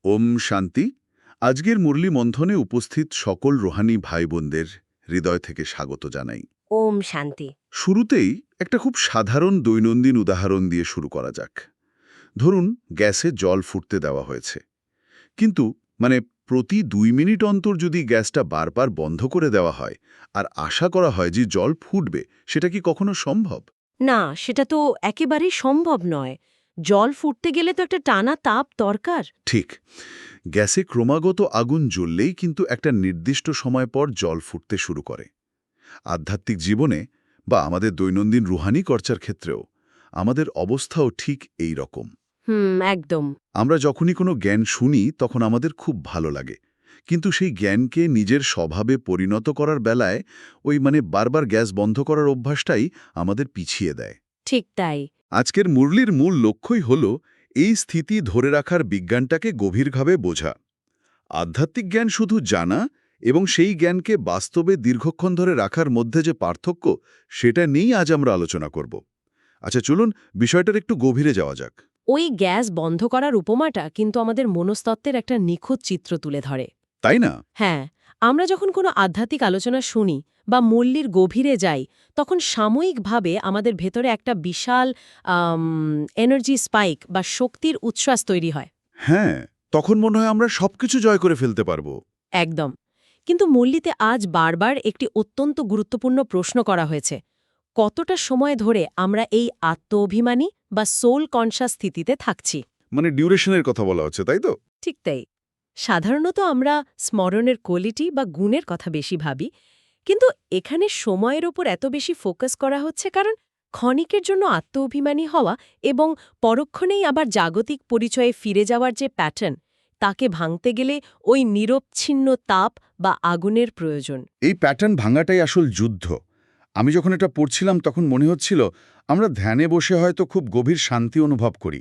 ওম শান্তি। আজকের মুরলী মন্থনে উপস্থিত সকল রোহানি ভাই বোনদের হৃদয় থেকে স্বাগত জানাই। ওম শান্তি। শুরুতেই একটা খুব সাধারণ দৈনন্দিন উদাহরণ দিয়ে শুরু করা যাক। ধরুন গ্যাসে জল ফুটতে দেওয়া হয়েছে, কিন্তু মানে প্রতি 2 মিনিট অন্তর যদি গ্যাসটা বারবার বন্ধ করে দেওয়া হয় আর আশা করা হয় যে জল ফুটবে, সেটা কি কখনো সম্ভব? না, সেটা তো একেবারেই সম্ভব নয়। জল ফুটতে গেলে তো একটা টানা তাপ দরকার। ঠিক। গ্যাসে ক্রমাগত আগুন জ্বললেই কিন্তু একটা নির্দিষ্ট সময় পর জল ফুটতে শুরু করে। আধ্যাত্মিক জীবনে বা আমাদের দৈনন্দিন রুহানি চর্চার ক্ষেত্রেও আমাদের অবস্থাও ঠিক এই রকম। একদম। আমরা যখনই কোনো জ্ঞান শুনি তখন আমাদের খুব ভালো লাগে, কিন্তু সেই জ্ঞানকে নিজের স্বভাবে পরিণত করার বেলায় ওই বারবার গ্যাস বন্ধ করার অভ্যাসটাই আমাদের পিছিয়ে দেয়। ঠিক তাই। আজকের মুরলির মূল লক্ষ্যই হল এই স্থিতি ধরে রাখার বিজ্ঞানটাকে গভীরভাবে বোঝা। আধ্যাত্মিক জ্ঞান শুধু জানা এবং সেই জ্ঞানকে বাস্তবে দীর্ঘক্ষণ ধরে রাখার মধ্যে যে পার্থক্য, সেটা নিয়েই আজ আমরা আলোচনা করব। আচ্ছা, চলুন বিষয়টার একটু গভীরে যাওয়া যাক। ওই গ্যাস বন্ধ করার উপমাটা কিন্তু আমাদের মনস্তত্ত্বের একটা নিখুঁত চিত্র তুলে ধরে। তাই না? হ্যাঁ, আমরা যখন কোনো আধ্যাত্মিক আলোচনা শুনি বা মল্লির গভীরে যাই, তখন সাময়িকভাবে আমাদের ভেতরে একটা বিশাল এনার্জি স্পাইক বা শক্তির উচ্ছ্বাস তৈরি হয়। হ্যাঁ, তখন মনে হয় আমরা সবকিছু জয় করে ফেলতে পারবো। একদম। কিন্তু মল্লিতে আজ বারবার একটি অত্যন্ত গুরুত্বপূর্ণ প্রশ্ন করা হয়েছে। কতটা সময় ধরে আমরা এই আত্ম-অভিমানী বা সোল কনশাস স্থিতিতে থাকছি? ডিউরেশনের কথা বলা হচ্ছে, তাই তো? ঠিক তাই। সাধারণত আমরা স্মরণের কোয়ালিটি বা গুণের কথা বেশি ভাবি, কিন্তু এখানে সময়ের ওপর এত বেশি ফোকাস করা হচ্ছে কারণ ক্ষণিকের জন্য আত্ম-অভিমানী হওয়া এবং পরক্ষণেই আবার জাগতিক পরিচয়ে ফিরে যাওয়ার যে প্যাটার্ন, তাকে ভাঙতে গেলে ওই নিরবচ্ছিন্ন তাপ বা আগুনের প্রয়োজন। এই প্যাটার্ন ভাঙাটাই আসল যুদ্ধ। আমি যখন এটা পড়ছিলাম তখন মনে হচ্ছিল আমরা ধ্যানে বসে হয়তো খুব গভীর শান্তি অনুভব করি,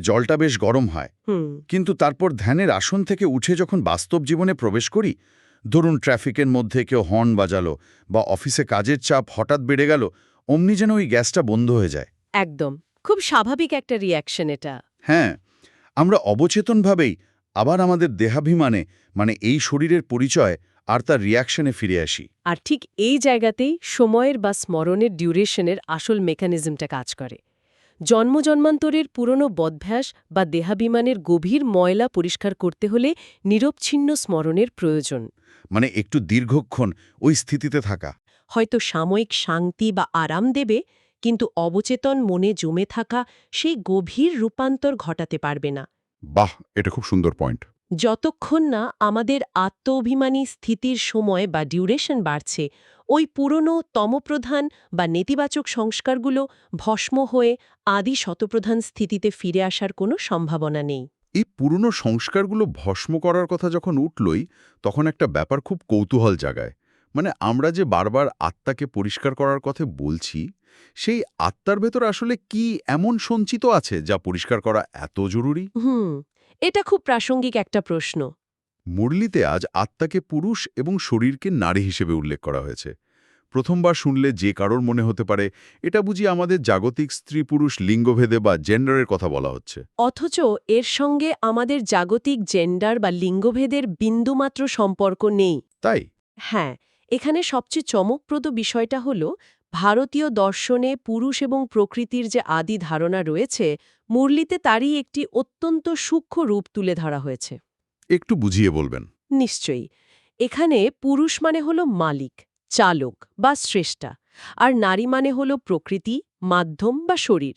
জলটা বেশ গরম হয়, হুম। কিন্তু তারপর ধ্যানের আসন থেকে উঠে যখন বাস্তব জীবনে প্রবেশ করি, ধরুন ট্রাফিকের মধ্যে কেউ হর্ন বাজালো বা অফিসে কাজের চাপ হঠাৎ বেড়ে গেল, অমনি যেন ওই গ্যাসটা বন্ধ হয়ে যায়। একদম। খুব স্বাভাবিক একটা রিঅ্যাকশন এটা। হ্যাঁ, আমরা অবচেতনভাবেই আবার আমাদের দেহাভিমানে, এই শরীরের পরিচয় আর তার রিয়াকশনে ফিরে আসি। আর ঠিক এই জায়গাতেই সময়ের বা স্মরণের ডিউরেশনের আসল মেকানিজমটা কাজ করে। জন্মজন্মান্তরের পুরনো বদভ্যাস বা দেহাভিমানের গভীর ময়লা পরিষ্কার করতে হলে নিরবচ্ছিন্ন স্মরণের প্রয়োজন। একটু দীর্ঘক্ষণ ওই স্থিতিতে থাকা। হয়তো সাময়িক শান্তি বা আরাম দেবে, কিন্তু অবচেতন মনে জমে থাকা সেই গভীর রূপান্তর ঘটাতে পারবে না। বাহ, এটা খুব সুন্দর পয়েন্ট। যতক্ষণ না আমাদের আত্ম-অভিমানী স্থিতির সময় বা ডিউরেশন বাড়ছে, ওই পুরনো তমপ্রধান বা নেতিবাচক সংস্কারগুলো ভস্ম হয়ে আদি শতপ্রধান স্থিতিতে ফিরে আসার কোনো সম্ভাবনা নেই। এই পুরনো সংস্কারগুলো ভস্ম করার কথা যখন উঠলই, তখন একটা ব্যাপার খুব কৌতূহল জাগায়। আমরা যে বারবার আত্মাকে পরিষ্কার করার কথা বলছি, সেই আত্মার ভেতর আসলে কি এমন সঞ্চিত আছে যা পরিষ্কার করা এত জরুরি? এটা খুব প্রাসঙ্গিক একটা প্রশ্ন। মুরলিতে আজ আত্মাকে পুরুষ এবং শরীরকে নারী হিসেবে উল্লেখ করা হয়েছে। প্রথমবার শুনলে যে কারোর মনে হতে পারে এটা বুঝি আমাদের জাগতিক স্ত্রী-পুরুষ লিঙ্গভেদে বা জেন্ডারের কথা বলা হচ্ছে। অথচ এর সঙ্গে আমাদের জাগতিক জেন্ডার বা লিঙ্গভেদের বিন্দুমাত্র সম্পর্ক নেই। তাই হ্যাঁ, এখানে সবচেয়ে চমকপ্রদ বিষয়টা হল ভারতীয় দর্শনে পুরুষ এবং প্রকৃতির যে আদি ধারণা রয়েছে, মুরলিতে তারই একটি অত্যন্ত সূক্ষ্ম রূপ তুলে ধরা হয়েছে। একটু বুঝিয়ে বলবেন? নিশ্চয়ই। এখানে পুরুষ মানে হল মালিক, চালক বা স্রষ্টা, আর নারী মানে হল প্রকৃতি, মাধ্যম বা শরীর।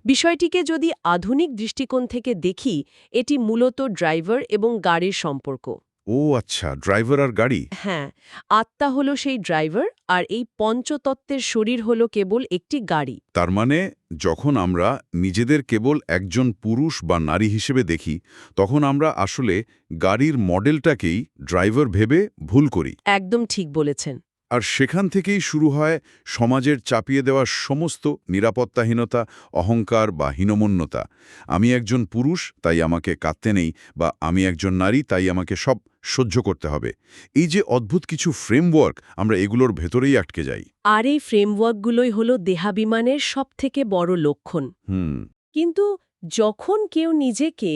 বিষয়টিকে যদি আধুনিক দৃষ্টিকোণ থেকে দেখি, এটি মূলত ড্রাইভার এবং গাড়ির সম্পর্ক। ও আচ্ছা, ড্রাইভার আর গাড়ি। হ্যাঁ, আত্মা হলো সেই ড্রাইভার, আর এই পঞ্চতত্ত্বের শরীর হলো কেবল একটি গাড়ি। তার যখন আমরা নিজেদের কেবল একজন পুরুষ বা নারী হিসেবে দেখি, তখন আমরা আসলে গাড়ির মডেলটাকেই ড্রাইভার ভেবে ভুল করি। একদম ঠিক বলেছেন। আর সেখান থেকেই শুরু হয় সমাজের চাপিয়ে দেওয়া সমস্ত নিরাপত্তাহীনতা, অহংকার বা হীনমন্যতা। আমি একজন পুরুষ, তাই আমাকে কাঁদতে নেই, বা আমি একজন নারী, তাই আমাকে সব সহ্য করতে হবে। এই যে অদ্ভুত কিছু ফ্রেমওয়ার্ক, আমরা এগুলোর ভেতরেই আটকে যাই। আর এই ফ্রেমওয়ার্কগুলোই হলো দেহাভিমানের সবথেকে বড় লক্ষণ। হুম। কিন্তু যখন কেউ নিজেকে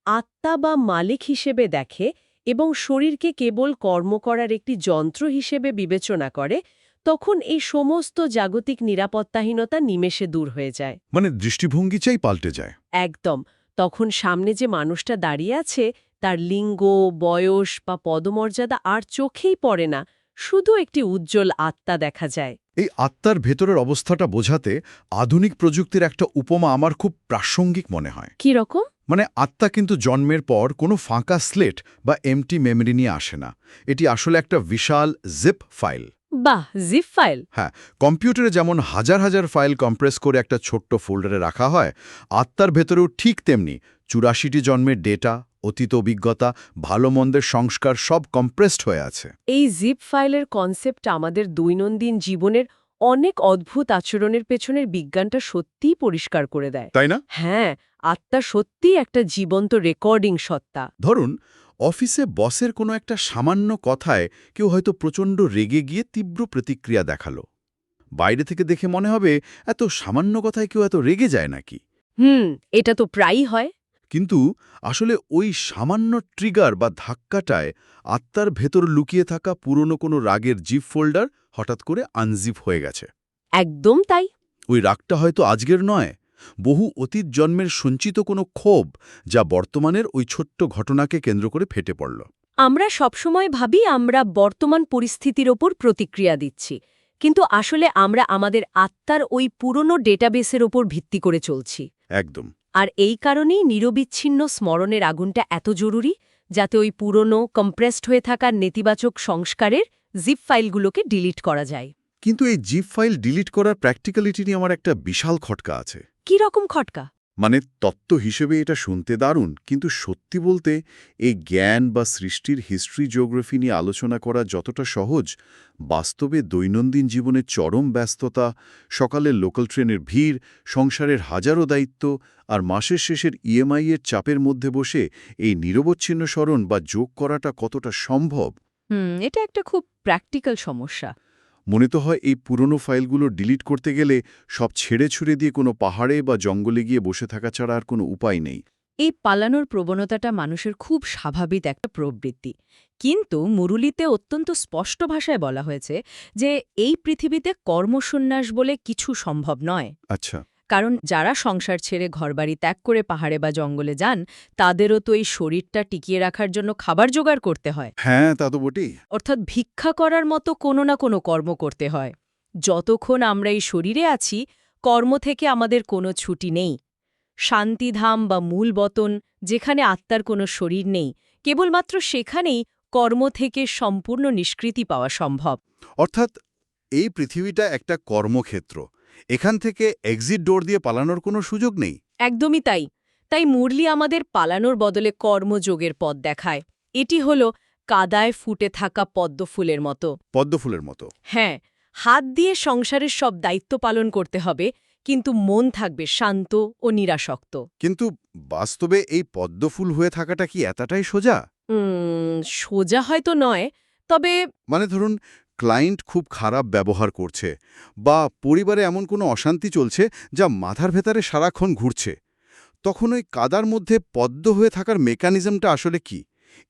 আত্মা বা মালিক হিসেবে দেখে এবং শরীরকে কেবল কর্ম করার একটি যন্ত্র হিসেবে বিবেচনা করে, তখন এই সমস্ত জাগতিক নিরাপত্তাহীনতা নিমেষে দূর হয়ে যায়। মানে দৃষ্টিভঙ্গিটাই পাল্টে যায়। একদম। তখন সামনে যে মানুষটা দাঁড়িয়ে আছে তার লিঙ্গ, বয়স বা পদমর্যাদা আর চোখেই পড়ে না, শুধু একটি উজ্জ্বল আত্মা দেখা যায়। এই আত্মার ভেতরের অবস্থাটা বোঝাতে আধুনিক প্রযুক্তির একটা উপমা আমার খুব প্রাসঙ্গিক মনে হয়। কি রকম? মানে আত্মা কিন্তু জন্মের পর কোনো ফাঁকা স্লেট বা এমটি মেমরি নিয়ে আসে না। এটি আসলে একটা বিশাল জিপ ফাইল। বাহ, জিপ ফাইল! হ্যাঁ, কম্পিউটারে যেমন হাজার হাজার ফাইল কম্প্রেস করে একটা ছোট্ট ফোল্ডারে রাখা হয়, আত্মার ভেতরেও ঠিক তেমনি ৮৪টি জন্মের ডেটা, অতীত অভিজ্ঞতা, ভালো মন্দের সংস্কার সব কম্প্রেসড হয়ে আছে। এই জিপ ফাইলের কনসেপ্ট আমাদের দৈনন্দিন জীবনের অনেক অদ্ভুত আচরণের পেছনের বিজ্ঞানটা সত্যিই পরিষ্কার করে দেয়। তাই না? হ্যাঁ, আত্মা সত্যিই একটা জীবন্ত রেকর্ডিং সত্তা। ধরুন, অফিসে বসের কোনো একটা সামান্য কথায় কেউ হয়তো প্রচণ্ড রেগে গিয়ে তীব্র প্রতিক্রিয়া দেখালো। বাইরে থেকে দেখে মনে হবে এত সামান্য কথায় কেউ এত রেগে যায় নাকি? এটা তো প্রায়ই হয়। কিন্তু আসলে ওই সামান্য ট্রিগার বা ধাক্কাটায় আত্মার ভেতর লুকিয়ে থাকা পুরনো কোনো রাগের জিপ ফোল্ডার হঠাৎ করে আনজিপ হয়ে গেছে। একদম তাই। ওই রাগটা হয়তো আজকের নয়, বহু অতীত জন্মের সঞ্চিত কোনো ক্ষোভ, যা বর্তমানের ওই ছোট্ট ঘটনাকে কেন্দ্র করে ফেটে পড়ল। আমরা সবসময় ভাবি আমরা বর্তমান পরিস্থিতির ওপর প্রতিক্রিয়া দিচ্ছি, কিন্তু আসলে আমরা আমাদের আত্মার ওই পুরনো ডেটাবেসের ওপর ভিত্তি করে চলছি। একদম। আর এই কারণেই নিরবিচ্ছিন্ন স্মরণের আগুনটা এত জরুরি, যাতে ওই পুরনো কম্প্রেসড হয়ে থাকা নেতিবাচক সংস্কারের জিপ ফাইলগুলোকে ডিলিট করা যায়। কিন্তু এই জিপ ফাইল ডিলিট করার প্র্যাকটিক্যালিটি নিয়ে আমার একটা বিশাল খটকা আছে। কি রকম খটকা? মানে তত্ত্ব হিসেবে এটা শুনতে দারুণ, কিন্তু সত্যি বলতে এই জ্ঞান বা সৃষ্টির হিস্ট্রি জিওগ্রাফি নিয়ে আলোচনা করা যতটা সহজ, বাস্তবে দৈনন্দিন জীবনের চরম ব্যস্ততা, সকালের লোকাল ট্রেনের ভিড়, সংসারের হাজারো দায়িত্ব আর মাসের শেষের ইএমআই এর চাপের মধ্যে বসে এই নিরবচ্ছিন্ন স্মরণ বা যোগ করাটা কতটা সম্ভব? এটা একটা খুব প্র্যাকটিক্যাল সমস্যা। মনে তো হয় এই পুরনো ফাইলগুলো ডিলিট করতে গেলে সব ছেড়ে ছুড়ে দিয়ে কোনো পাহাড়ে বা জঙ্গলে গিয়ে বসে থাকা ছাড়া আর কোনো উপায় নেই। এই পালানোর প্রবণতাটা মানুষের খুব স্বাভাবিক একটা প্রবৃত্তি, কিন্তু মুরুলিতে অত্যন্ত স্পষ্ট ভাষায় বলা হয়েছে যে এই পৃথিবীতে কর্মসন্ন্যাস বলে কিছু সম্ভব নয়। আচ্ছা। কারণ যারা সংসার ছেড়ে ঘরবাড়ি ত্যাগ করে পাহাড়ে বা জঙ্গলে যান, তাদেরও তো এই শরীরটা টিকিয়ে রাখার জন্য খাবার জোগাড় করতে হয়। হ্যাঁ, তা তো বটেই। অর্থাৎ ভিক্ষা করার মতো কোনো না কোনো কর্ম করতে হয়। যতক্ষণ আমরা এই শরীরে আছি, কর্ম থেকে আমাদের কোনো ছুটি নেই। শান্তিধাম বা মূল বতন, যেখানে আত্মার কোনো শরীর নেই, কেবলমাত্র সেখানেই কর্ম থেকে সম্পূর্ণ নিষ্কৃতি পাওয়া সম্ভব। অর্থাৎ এই পৃথিবীটা একটা কর্মক্ষেত্র। এখান থেকে এক্সিট ডোর দিয়ে পালানোর কোনো সুযোগ নেই। একদমই তাই। তাই মুরলি আমাদের পালানোর বদলে কর্মযোগের পথ দেখায়। এটি হল কাদায় ফুটে থাকা পদ্মফুলের মতো। পদ্মফুলের মতো। হ্যাঁ, হাত দিয়ে সংসারের সব দায়িত্ব পালন করতে হবে, কিন্তু মন থাকবে শান্ত ও নিরাসক্ত। কিন্তু বাস্তবে এই পদ্মফুল হয়ে থাকাটা কি এতটাই সোজা? সোজা হয়তো নয়, তবে মানে ধরুন, ক্লায়েন্ট খুব খারাপ ব্যবহার করছে বা পরিবারে এমন কোনো অশান্তি চলছে যা মাথার ভেতরে সারাক্ষণ ঘুরছে, তখন ওই কাদার মধ্যে পদ্ম হয়ে থাকার মেকানিজমটা আসলে কি?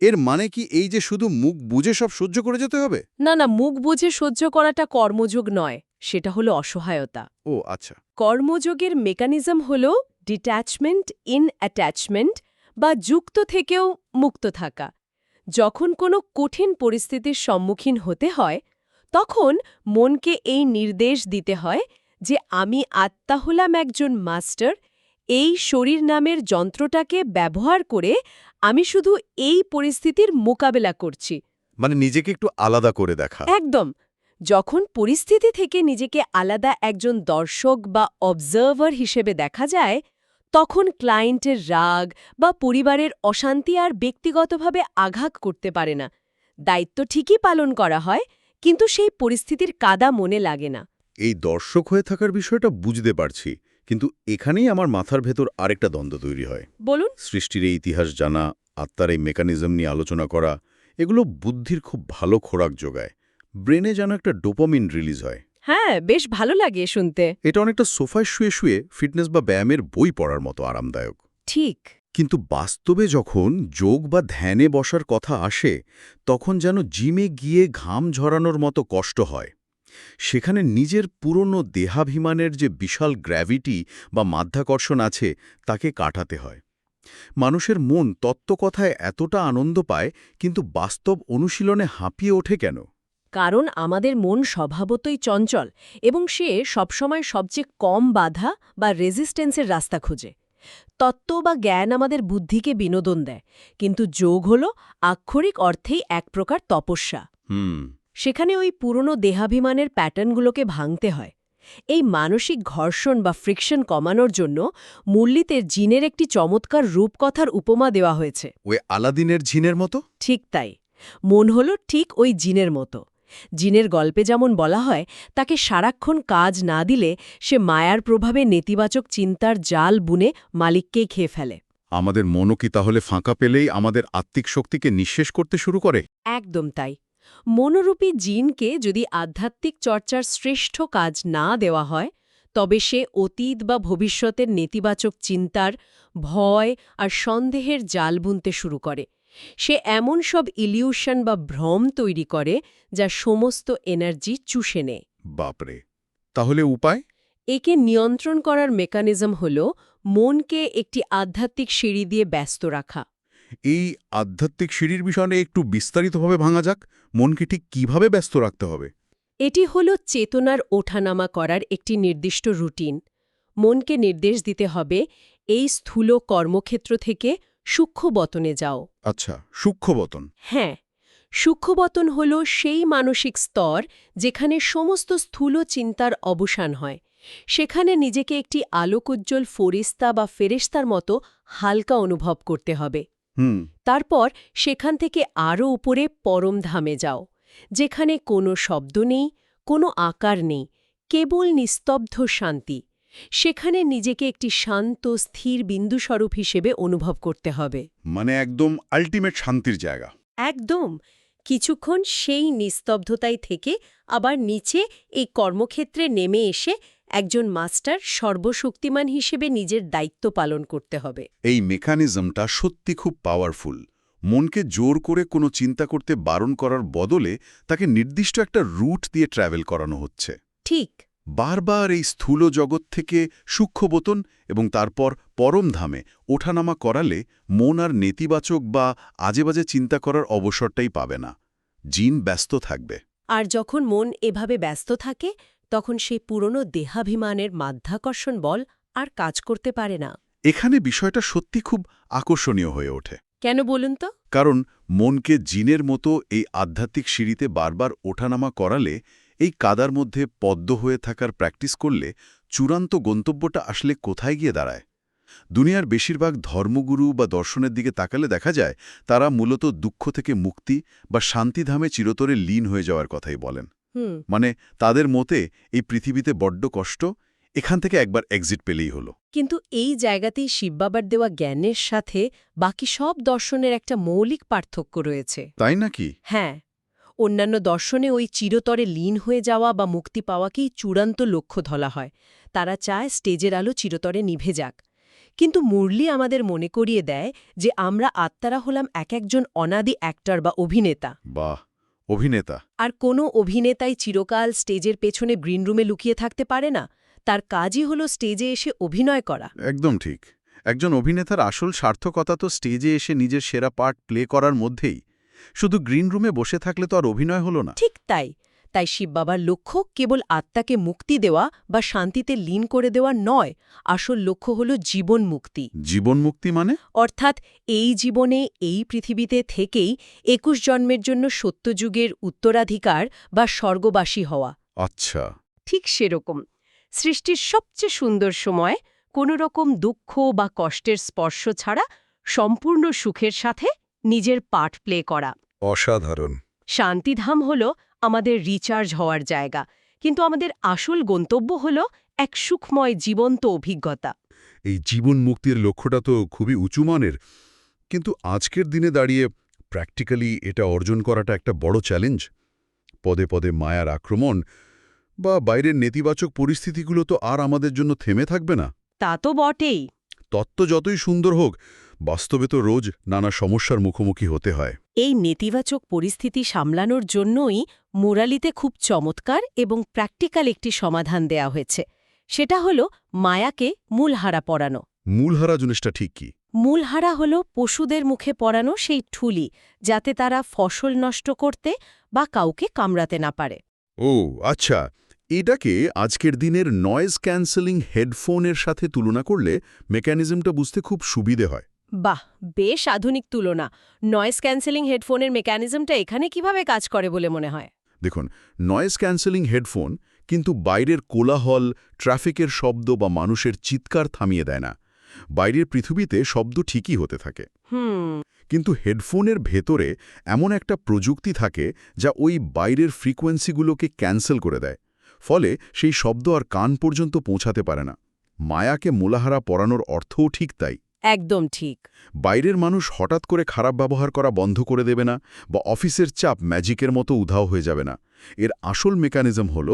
এর মানে কি এই যে শুধু মুখ বুজে সব সহ্য করে যেতে হবে? না, মুখ বুঝে সহ্য করাটা কর্মযোগ নয়, সেটা হলো অসহায়তা। ও আচ্ছা। কর্মযোগের মেকানিজম হল ডিট্যাচমেন্ট ইন অ্যাটাচমেন্ট, বা যুক্ত থেকেও মুক্ত থাকা। যখন কোনো কঠিন পরিস্থিতির সম্মুখীন হতে হয়, তখন মনকে এই নির্দেশ দিতে হয় যে আমি আত্মা হলাম একজন মাস্টার, এই শরীর নামের যন্ত্রটাকে ব্যবহার করে আমি শুধু এই পরিস্থিতির মোকাবেলা করছি। মানে নিজেকে একটু আলাদা করে দেখা। একদম। যখন পরিস্থিতি থেকে নিজেকে আলাদা একজন দর্শক বা অবজার্ভার হিসেবে দেখা যায়, তখন ক্লায়েন্টের রাগ বা পরিবারের অশান্তি আর ব্যক্তিগতভাবে আঘাত করতে পারে না। দায়িত্ব ঠিকই পালন করা হয়, কিন্তু সেই পরিস্থিতির কাদা মনে লাগে না। এই দর্শক হয়ে থাকার বিষয়টা বুঝতে পারছি, কিন্তু এখানেই আমার মাথার ভেতর আরেকটা দ্বন্দ্ব তৈরি হয়। বলুন। সৃষ্টির এই ইতিহাস জানা, আত্মার এই মেকানিজম নিয়ে আলোচনা করা, এগুলো বুদ্ধির খুব ভালো খোরাক যোগায়। ব্রেনে যেন একটা ডোপামিন রিলিজ হয়। হ্যাঁ, বেশ ভালো লাগে শুনতে। এটা অনেকটা সোফায় শুয়ে শুয়ে ফিটনেস বা ব্যায়ামের বই পড়ার মতো আরামদায়ক। ঠিক। কিন্তু বাস্তবে যখন যোগ বা ধ্যানে বসার কথা আসে তখন যেন জিমে গিয়ে ঘাম ঝরানোর মতো কষ্ট হয়। সেখানে নিজের পুরনো দেহাভিমানের যে বিশাল গ্র্যাভিটি বা মাধ্যাকর্ষণ আছে তাকে কাটাতে হয়। মানুষের মন তত্ত্বকথায় এতটা আনন্দ পায়, কিন্তু বাস্তব অনুশীলনে হাঁপিয়ে ওঠে কেন? কারণ আমাদের মন স্বভাবতই চঞ্চল এবং সে সবসময় সবচেয়ে কম বাধা বা রেজিস্ট্যান্সের রাস্তা খোঁজে। তত্ত্ব বা জ্ঞান আমাদের বুদ্ধিকে বিনোদন দেয়, কিন্তু যোগ হল আক্ষরিক অর্থেই এক প্রকার তপস্যা। হুম। সেখানে ওই পুরনো দেহাভিমানের প্যাটার্নগুলোকে ভাঙতে হয়। এই মানসিক ঘর্ষণ বা ফ্রিকশন কমানোর জন্য মুরলিতের জিনের একটি চমৎকার রূপকথার উপমা দেওয়া হয়েছে। ওই আলাদিনের ঝিনের মতো? ঠিক তাই। মন হল ঠিক ওই জিনের মতো। জিনের গল্পে যেমন বলা হয়, তাকে সারাক্ষণ কাজ না দিলে সে মায়ার প্রভাবে নেতিবাচক চিন্তার জাল বুনে মালিককেই খেয়ে ফেলে। আমাদের মনও কি তাহলে ফাঁকা পেলেই আমাদের আত্মিক শক্তিকে নিঃশেষ করতে শুরু করে? একদম তাই। মনোরূপী জিনকে যদি আধ্যাত্মিক চর্চার শ্রেষ্ঠ কাজ না দেওয়া হয়, তবে সে অতীত বা ভবিষ্যতের নেতিবাচক চিন্তার, ভয় আর সন্দেহের জাল বুনতে শুরু করে। সে এমন সব ইলিউশন বা ভ্রম তৈরি করে যা সমস্ত এনার্জি চুষে নেয়। বাপরে! তাহলে উপায়? একে নিয়ন্ত্রণ করার মেকানিজম হল মনকে একটি আধ্যাত্মিক সিঁড়ি দিয়ে ব্যস্ত রাখা। এই আধ্যাত্মিক সিঁড়ির বিষয়ে একটু বিস্তারিতভাবে ভাঙা যাক। মনকে ঠিক কিভাবে ব্যস্ত রাখতে হবে? এটি হল চেতনার ওঠানামা করার একটি নির্দিষ্ট রুটিন। মনকে নির্দেশ দিতে হবে, এই স্থূল কর্মক্ষেত্র থেকে সূক্ষ্মবতনে যাও। আচ্ছা, সূক্ষ্মবতন। হ্যাঁ, সূক্ষ্মবতন হল সেই মানসিক স্তর যেখানে সমস্ত স্থূল চিন্তার অবসান হয়। সেখানে নিজেকে একটি আলোকোজ্জ্বল ফরিস্তা বা ফেরেশতার মতো হালকা অনুভব করতে হবে। হুম। তারপর সেখান থেকে আরও উপরে পরমধামে যাও, যেখানে কোনো শব্দ নেই, কোনো আকার নেই, কেবল নিস্তব্ধ শান্তি। সেখানে নিজেকে একটি শান্ত স্থির বিন্দুস্বরূপ হিসেবে অনুভব করতে হবে। মানে একদম আল্টিমেট শান্তির জায়গা। একদম। কিছুক্ষণ সেই নিস্তব্ধতায় থেকে আবার নিচে এই কর্মক্ষেত্রে নেমে এসে একজন মাস্টার সর্বশক্তিমান হিসেবে নিজের দায়িত্ব পালন করতে হবে। এই মেকানিজমটা সত্যি খুব পাওয়ারফুল। মনকে জোর করে কোনো চিন্তা করতে বারণ করার বদলে তাকে নির্দিষ্ট একটা রুট দিয়ে ট্র্যাভেল করানো হচ্ছে। ঠিক। বারবার এই স্থূল জগৎ থেকে সূক্ষ্মবতন এবং তারপর পরমধামে ওঠানামা করালে মন আর নেতিবাচক বা আজেবাজে চিন্তা করার অবসরটাই পাবে না। জিন ব্যস্ত থাকবে। আর যখন মন এভাবে ব্যস্ত থাকে, তখন সেই পুরনো দেহাভিমানের মাধ্যাকর্ষণ বল আর কাজ করতে পারে না। এখানে বিষয়টা সত্যি খুব আকর্ষণীয় হয়ে ওঠে। কেন বলুন তো? কারণ মনকে জিনের মতো এই আধ্যাত্মিক সিঁড়িতে বারবার ওঠানামা করালে, এই কাদার মধ্যে পদ্ম হয়ে থাকার প্র্যাকটিস করলে চূড়ান্ত গন্তব্যটা আসলে কোথায় গিয়ে দাঁড়ায়? দুনিয়ার বেশিরভাগ ধর্মগুরু বা দর্শনের দিকে তাকালে দেখা যায় তারা মূলত দুঃখ থেকে মুক্তি বা শান্তিধামে চিরতরে লীন হয়ে যাওয়ার কথাই বলেন। মানে তাদের মতে এই পৃথিবীতে বড্ড কষ্ট, এখান থেকে একবার এক্সিট পেলেই হলো। কিন্তু এই জায়গাতেই শিববাবার দেওয়া জ্ঞানের সাথে বাকি সব দর্শনের একটা মৌলিক পার্থক্য রয়েছে। তাই নাকি? হ্যাঁ, অন্যান্য দর্শনে ওই চিরতরে লীন হয়ে যাওয়া বা মুক্তি পাওয়াকেই চূড়ান্ত লক্ষ্য ধরা হয়। তারা চায় স্টেজের আলো চিরতরে নিভে যাক। কিন্তু মুরলি আমাদের মনে করিয়ে দেয় যে আমরা আত্মারা হলাম একজন অনাদি অ্যাক্টর বা অভিনেতা। বাহ, অভিনেতা! আর কোনো অভিনেতাই চিরকাল স্টেজের পেছনে গ্রিন রুমে লুকিয়ে থাকতে পারে না। তার কাজই হলো স্টেজে এসে অভিনয় করা। একদম ঠিক। একজন অভিনেতার আসল সার্থকতা তো স্টেজে এসে নিজের সেরা পার্ট প্লে করার মধ্যেই। শুধু গ্রিন রুমে বসে থাকলে তো আর অভিনয় হলো না। ঠিক তাই। তাই শিববাবার লক্ষ্য কেবল আত্মাকে মুক্তি দেওয়া বা শান্তিতে লীন করে দেওয়া নয়, আসল লক্ষ্য হল জীবন মুক্তি। জীবন মুক্তি মানে? অর্থাৎ এই জীবনে এই পৃথিবীতে থেকেই ২১ জন্মের জন্য সত্যযুগের উত্তরাধিকার বা স্বর্গবাসী হওয়া। আচ্ছা। ঠিক সেরকম। সৃষ্টির সবচেয়ে সুন্দর সময় কোনো রকম দুঃখ বা কষ্টের স্পর্শ ছাড়া সম্পূর্ণ সুখের সাথে নিজের পার্ট প্লে করা। অসাধারণ। শান্তিধাম হল আমাদের রিচার্জ হওয়ার জায়গা, কিন্তু আমাদের আসল গন্তব্য হল এক সুখময় জীবন্ত অভিজ্ঞতা। এই জীবন মুক্তির লক্ষ্যটা তো খুবই উঁচু মানের, কিন্তু আজকের দিনে দাঁড়িয়ে প্র্যাকটিক্যালি এটা অর্জন করাটা একটা বড় চ্যালেঞ্জ। পদে পদে মায়ার আক্রমণ বা বাইরের নেতিবাচক পরিস্থিতিগুলো তো আর আমাদের জন্য থেমে থাকবে না। তা তো বটেই। তত্ত্ব যতই সুন্দর হোক, বাস্তবে তো রোজ নানা সমস্যার মুখোমুখি হতে হয়। এই নেতিবাচক পরিস্থিতি সামলানোর জন্যই মুরালিতে খুব চমৎকার এবং প্র্যাকটিক্যাল একটি সমাধান দেয়া হয়েছে। সেটা হলো মায়াকে মূলহারা পরানো। মূলহারা জিনিসটা ঠিক কি? মূলহারা হলো পশুদের মুখে পরানো সেই ঠুলি, যাতে তারা ফসল নষ্ট করতে বা কাউকে কামড়াতে না পারে। ও আচ্ছা, এটাকে আজকের দিনের নয়েজ ক্যান্সেলিং হেডফোনের সাথে তুলনা করলে মেকানিজমটা বুঝতে খুব সুবিধে হয়। বাহ, বেশ আধুনিক তুলনা। নয়েজ ক্যান্সেলিং হেডফোনের মেকানিজমটা এখানে কিভাবে কাজ করে বলে মনে হয়? দেখুন, নয়েজ ক্যান্সেলিং হেডফোন কিন্তু বাইরের কোলাহল, ট্রাফিকের শব্দ বা মানুষের চিৎকার থামিয়ে দেয় না। বাইরের পৃথিবীতে শব্দ ঠিকই হতে থাকে, কিন্তু হেডফোনের ভেতরে এমন একটা প্রযুক্তি থাকে যা ওই বাইরের ফ্রিকোয়েন্সিগুলোকে ক্যান্সেল করে দেয়। ফলে সেই শব্দ আর কান পর্যন্ত পৌঁছাতে পারে না। মায়াকে মূলাহারা পরানোর অর্থও ঠিক তাই। একদম ঠিক। বাইরের মানুষ হঠাৎ করে খারাপ ব্যবহার করা বন্ধ করে দেবে না, বা অফিসের চাপ ম্যাজিকের মতো উধাও হয়ে যাবে না। এর আসল মেকানিজম হল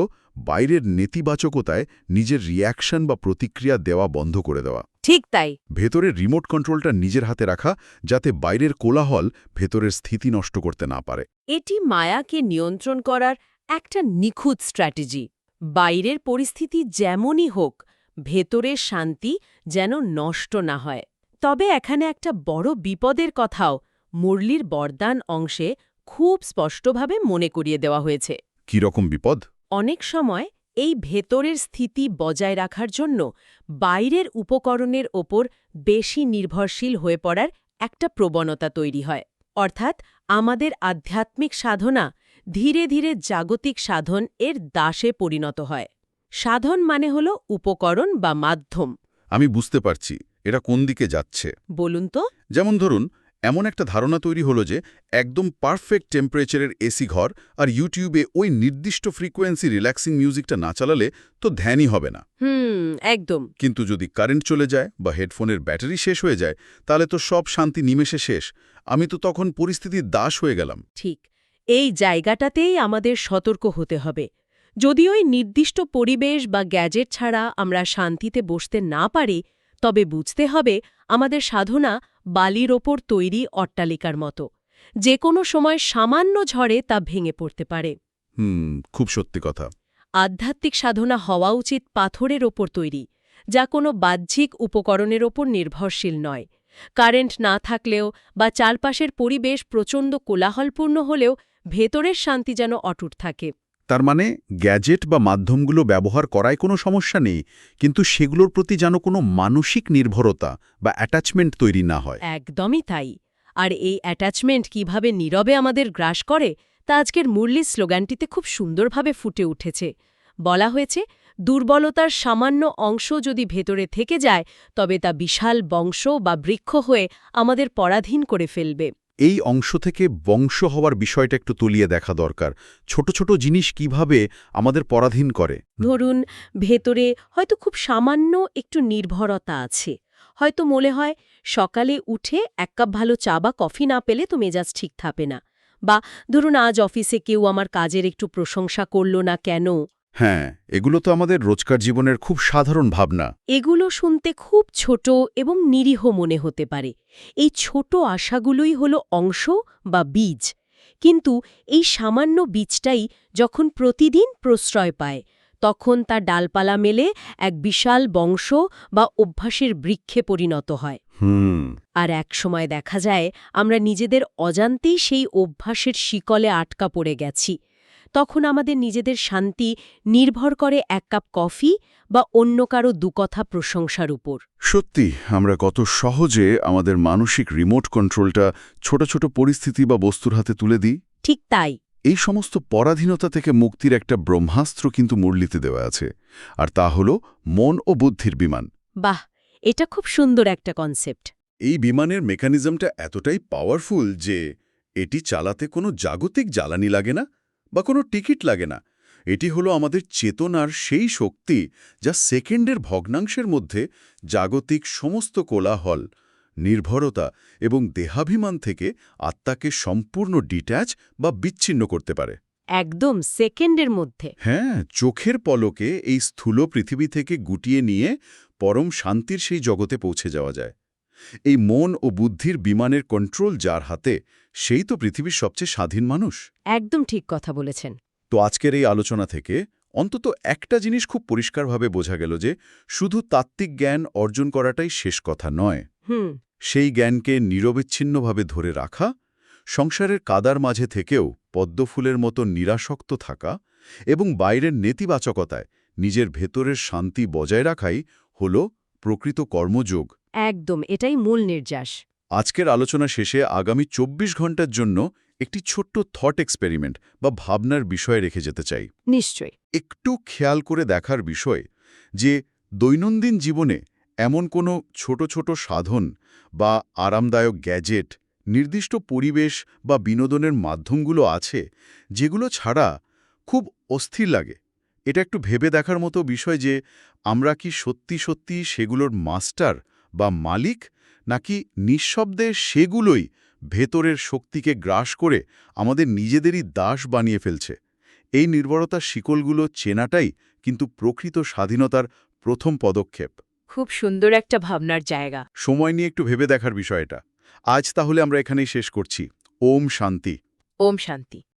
বাইরের নেতিবাচকতায় নিজের রিয়াকশন বা প্রতিক্রিয়া দেওয়া বন্ধ করে দেওয়া। ঠিক তাই। ভেতরের রিমোট কন্ট্রোলটা নিজের হাতে রাখা, যাতে বাইরের কোলাহল ভেতরের স্থিতি নষ্ট করতে না পারে। এটি মায়াকে নিয়ন্ত্রণ করার একটা নিখুঁত স্ট্র্যাটেজি। বাইরের পরিস্থিতি যেমনই হোক, ভেতরের শান্তি যেন নষ্ট না হয়। তবে এখানে একটা বড় বিপদের কথাও মুরলির বরদান অংশে খুব স্পষ্টভাবে মনে করিয়ে দেওয়া হয়েছে। কী রকম বিপদ? অনেক সময় এই ভেতরের স্থিতি বজায় রাখার জন্য বাইরের উপকরণের ওপর বেশি নির্ভরশীল হয়ে পড়ার একটা প্রবণতা তৈরি হয়। অর্থাৎ আমাদের আধ্যাত্মিক সাধনা ধীরে ধীরে জাগতিক সাধন এর দাসে পরিণত হয়। সাধন মানে হল উপকরণ বা মাধ্যম। আমি বুঝতে পারছি এটা কোন দিকে যাচ্ছে। বলুন তো। যেমন ধরুন, এমন একটা ধারণা তৈরি হলো যে একদম পারফেক্ট টেম্পারেচারের এসি ঘর আর ইউটিউবে ওই নির্দিষ্ট ফ্রিকোয়েন্সি রিল্যাক্সিং মিউজিকটা না চালালে তো ধ্যানই হবে না। একদম। কিন্তু যদি কারেন্ট চলে যায় বা হেডফোনের ব্যাটারি শেষ হয়ে যায়, তাহলে তো সব শান্তি নিমেষে শেষ। আমি তো তখন পরিস্থিতির দাস হয়ে গেলাম। ঠিক এই জায়গাটাতেই আমাদের সতর্ক হতে হবে। যদি ওই নির্দিষ্ট পরিবেশ বা গ্যাজেট ছাড়া আমরা শান্তিতে বসতে না পারি, তবে বুঝতে হবে আমাদের সাধনা বালির ওপর তৈরি অট্টালিকার মতো। যে কোনো সময় সামান্য ঝড়ে তা ভেঙে পড়তে পারে। খুব সত্যি কথা। আধ্যাত্মিক সাধনা হওয়া উচিত পাথরের ওপর তৈরি, যা কোনো বাহ্যিক উপকরণের ওপর নির্ভরশীল নয়। কারেন্ট না থাকলেও বা চারপাশের পরিবেশ প্রচণ্ড কোলাহলপূর্ণ হলেও ভেতরের শান্তি যেন অটুট থাকে। তার মানে গ্যাজেট বা মাধ্যমগুলো ব্যবহার করায় কোনো সমস্যা নেই, কিন্তু সেগুলোর প্রতি যেন কোনো মানসিক নির্ভরতা বা অ্যাটাচমেন্ট তৈরি না হয়। একদমই তাই। আর এই অ্যাটাচমেন্ট কিভাবে নীরবে আমাদের গ্রাস করে, তা আজকের মুরলির স্লোগানটিতে খুব সুন্দরভাবে ফুটে উঠেছে। বলা হয়েছে, দুর্বলতার সামান্য অংশ যদি ভেতরে থেকে যায়, তবে তা বিশাল বংশ বা বৃক্ষ হয়ে আমাদের পরাধীন করে ফেলবে। এই অংশ থেকে বংশ হওয়ার বিষয়টা একটু তলিয়ে দেখা দরকার। ছোট ছোট জিনিস কিভাবে আমাদের পরাধীন করে। ধরুন, ভেতরে হয়তো খুব সামান্য একটু নির্ভরতা আছে। হয়তো মনে হয় সকালে উঠে এক কাপ ভালো চা বা কফি না পেলে তো মেজাজ ঠিক থাকে না। বা ধরুন, আজ অফিসে কেউ আমার কাজের একটু প্রশংসা করল না কেন। হ্যাঁ, এগুলো তো আমাদের রোজকার জীবনের খুব সাধারণ ভাবনা। এগুলো শুনতে খুব ছোট এবং নিরীহ মনে হতে পারে। এই ছোট আশাগুলোই হল অংশ বা বীজ। কিন্তু এই সামান্য বীজটাই যখন প্রতিদিন প্রশ্রয় পায়, তখন তা ডালপালা মেলে এক বিশাল বংশ বা অভ্যাসের বৃক্ষে পরিণত হয়। আর একসময় দেখা যায় আমরা নিজেদের অজান্তেই সেই অভ্যাসের শিকলে আটকা পড়ে গেছি। তখন আমাদের নিজেদের শান্তি নির্ভর করে এক কাপ কফি বা অন্য কারো দুকথা প্রশংসার উপর। সত্যি, আমরা কত সহজে আমাদের মানসিক রিমোট কন্ট্রোলটা ছোট ছোট পরিস্থিতি বা বস্তুর হাতে তুলে দিই। ঠিক তাই। এই সমস্ত পরাধীনতা থেকে মুক্তির একটা ব্রহ্মাস্ত্র কিন্তু মুরলিতে দেওয়া আছে, আর তা হল মন ও বুদ্ধির বিমান। বাহ, এটা খুব সুন্দর একটা কনসেপ্ট। এই বিমানের মেকানিজমটা এতটাই পাওয়ারফুল যে এটি চালাতে কোনো জাগতিক জ্বালানি লাগে না বা কোনো টিকিট লাগে না। এটি হলো আমাদের চেতনার সেই শক্তি যা সেকেন্ডের ভগ্নাংশের মধ্যে জাগতিক সমস্ত কোলাহল, নির্ভরতা এবং দেহাভিমান থেকে আত্মাকে সম্পূর্ণ ডিট্যাচ বা বিচ্ছিন্ন করতে পারে। একদম সেকেন্ডের মধ্যে। হ্যাঁ, চোখের পলকে এই স্থূল পৃথিবী থেকে গুটিয়ে নিয়ে পরম শান্তির সেই জগতে পৌঁছে যাওয়া যায়। এই মন ও বুদ্ধির বিমানের কন্ট্রোল যার হাতে, সেই তো পৃথিবীর সবচেয়ে স্বাধীন মানুষ। একদম ঠিক কথা বলেছেন। তো আজকের এই আলোচনা থেকে অন্তত একটা জিনিস খুব পরিষ্কারভাবে বোঝা গেল যে শুধু তাত্ত্বিক জ্ঞান অর্জন করাটাই শেষ কথা নয়। হুম। সেই জ্ঞানকে নিরবিচ্ছিন্নভাবে ধরে রাখা, সংসারের কাদার মাঝে থেকেও পদ্মফুলের মতো নিরাসক্ত থাকা এবং বাইরের নেতিবাচকতায় নিজের ভেতরের শান্তি বজায় রাখাই হল প্রকৃত কর্মযোগ। একদম, এটাই মূল নির্যাস। আজকের আলোচনা শেষে আগামী ২৪ ঘন্টার জন্য একটি ছোট্ট থট এক্সপেরিমেন্ট বা ভাবনার বিষয় রেখে যেতে চাই। নিশ্চয়ই। একটু খেয়াল করে দেখার বিষয় যে দৈনন্দিন জীবনে এমন কোনো ছোট ছোট সাধন বা আরামদায়ক গ্যাজেট, নির্দিষ্ট পরিবেশ বা বিনোদনের মাধ্যমগুলো আছে যেগুলো ছাড়া খুব অস্থির লাগে। এটা একটু ভেবে দেখার মতো বিষয় যে আমরা কি সত্যি সত্যি সেগুলোর মাস্টার বা মালিক, নাকি নিঃশব্দে সেগুলোই ভেতরের শক্তিকে গ্রাস করে আমাদের নিজেদেরই দাস বানিয়ে ফেলছে। এই নির্ভরতার শিকলগুলো চেনাটাই কিন্তু প্রকৃত স্বাধীনতার প্রথম পদক্ষেপ। খুব সুন্দর একটা ভাবনার জায়গা। সময় নিয়ে একটু ভেবে দেখার বিষয় এটা। আজ তাহলে আমরা এখানেই শেষ করছি। ওম শান্তি। ওম শান্তি।